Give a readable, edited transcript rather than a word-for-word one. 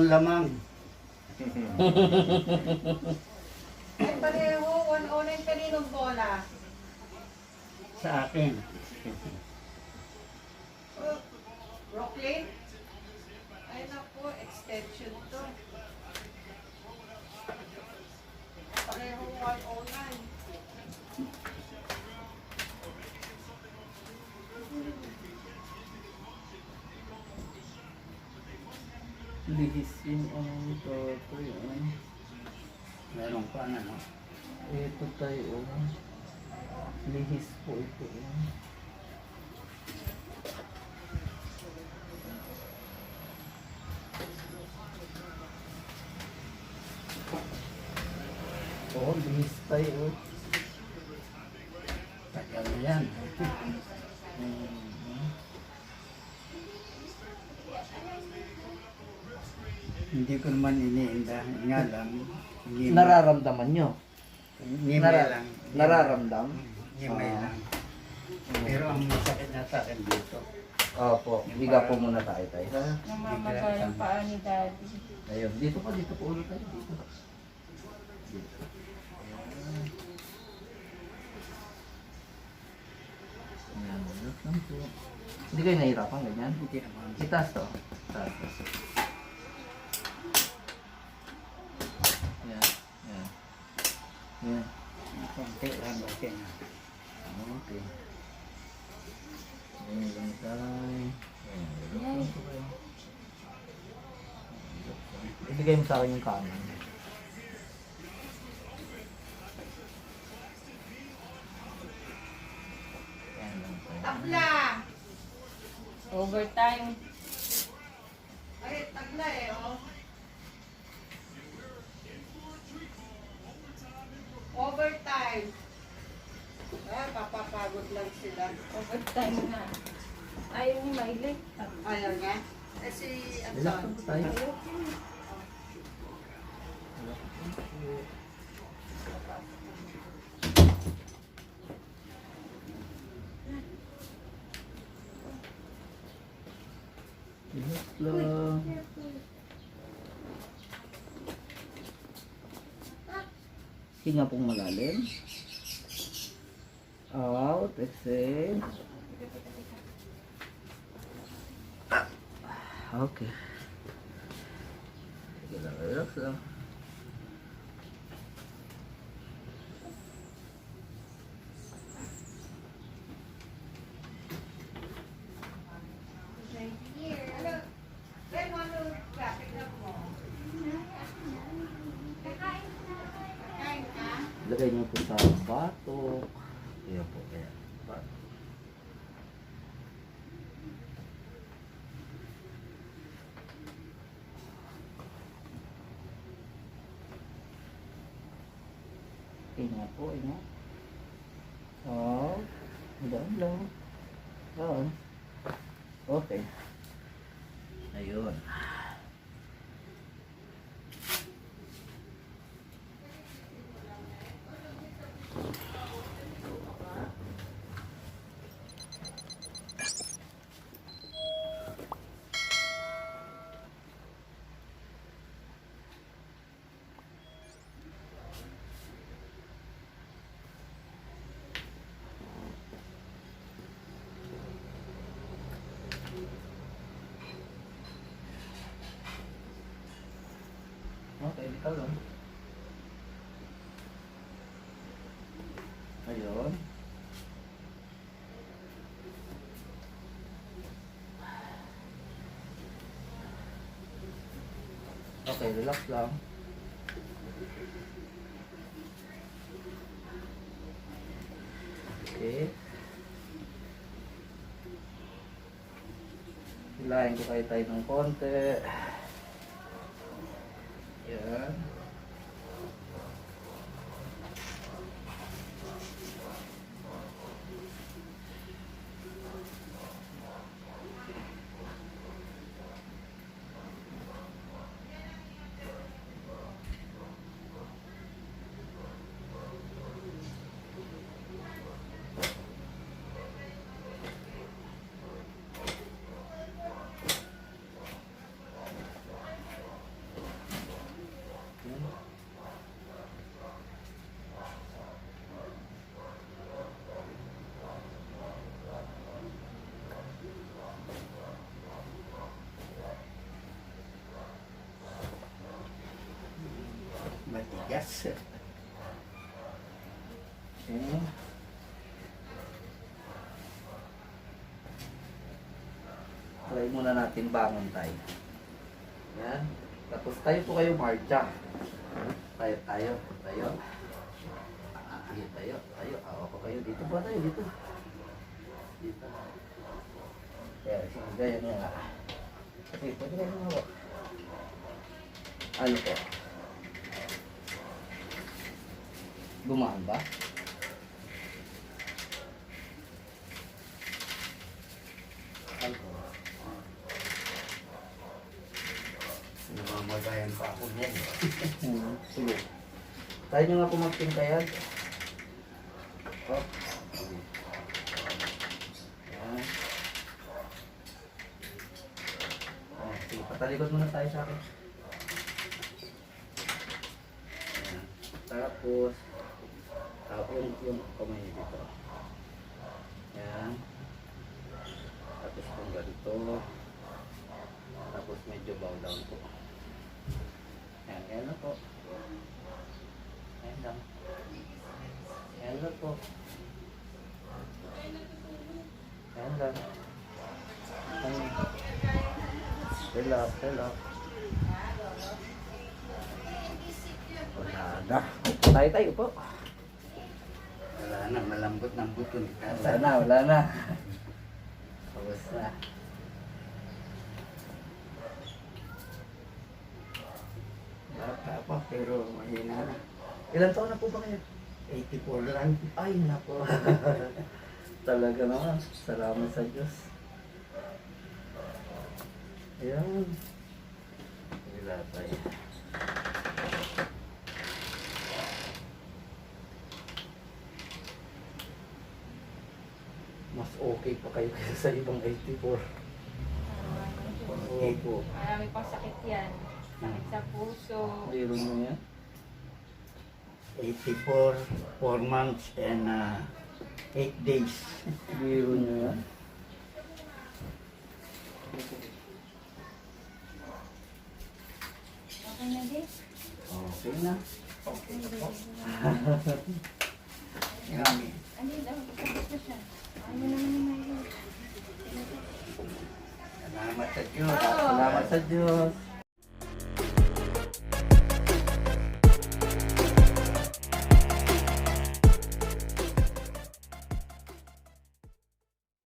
kilong lamang. Ay, pareho. 109 kaninong bola. Sa akin. Oh, Brooklyn? Ay, naku. Extension to. Pareho 109. Lihis yung ano ito yun. Meron pa ano. Ito tayo. Lihis po ito. Oh, lihis tayo. Tagal na yan. Hindi ko naman iniinda. Nga lang. Nararamdaman nyo? Ngimay lang. Nararamdam? Ngimay lang. Pero ang masakit na sa akin dito. Opo, biga po muna tayo tayo. Ha? Namamagal ang paa ni Daddy. Ayun, dito po ulit tayo. Dito. Ayan, relax lang po. Hindi kayo nahihirapan ganyan? Hindi naman. Itaas to. Taas. Ayan, ayan. Ayan. Konti lang. Okay na. Okay. Ayan lang tayo. Ayan, relax lang po kayo. Ibigay mo sa akin yung kanan. Ayan lang tayo. Tabla! Overtime. Ay, tabla eh, oh. Overtime. Ah, papapagod lang sila. Overtime na. Ayaw ni Miley. Ayaw nga. Eh si, ano Relax lang tayo. Relax lang. Hinga pong malalim. Out, exhale. Okay. Sige lang, relax lang. Ben, ano graphic na mo? Kain ka? Lagay niyo po sa batok. Ayan po, ayan. Batok. Ingat po, ingat. Oh, doon lang. Doon. Okay. Ayun. Okay, dito lang. Ayun. Okay, relax lang. Okay. Hilahin ko kayo tayo ng konti. Yan. matigas. Okay. Try muna natin bangon tayo. Yan. Tapos tayo po kayo, Marcha. Tayo. Tayo. Ako kayo. Dito ba tayo? Dito. Kaya, ganyan nga. Kasi, pwede kayo mga. Ano po? Gumaan ba? Ano po? Namamagayan pa ako niyan. Sige. Tayo nyo nga po magpintayan. Oh. Yan. Oh, sige, patalikod muna tayo sa akin. Yan. Tapos yung kamay nyo dito. Yan. Tapos kung ganito. Tapos medyo bow down po. Yan na po. Yan lang. Yan lang po. Yan lang. Relax. Wala na. Tayo po. Wala na, malambot ng buton. Wala na. Tapos na. Bata pa, pero mahina na. Ilan taon na po ba kayo? 84 lang. Ay, nako. Talaga naman. Salamat sa Diyos. Ayan. Wala tayo. Mas okay pa kayo kaysa sa ibang 84. Opo. Marami pang sakit yan. Sakit sa puso. Biro mo yan? 84, 4 months and 8 days. Biro nyo yan? Okay na din. Okay na. Okay na po. Marami. Ano yun? Tapos na siya. Ano naman yung may Salamat sa Diyos. Salamat sa Diyos.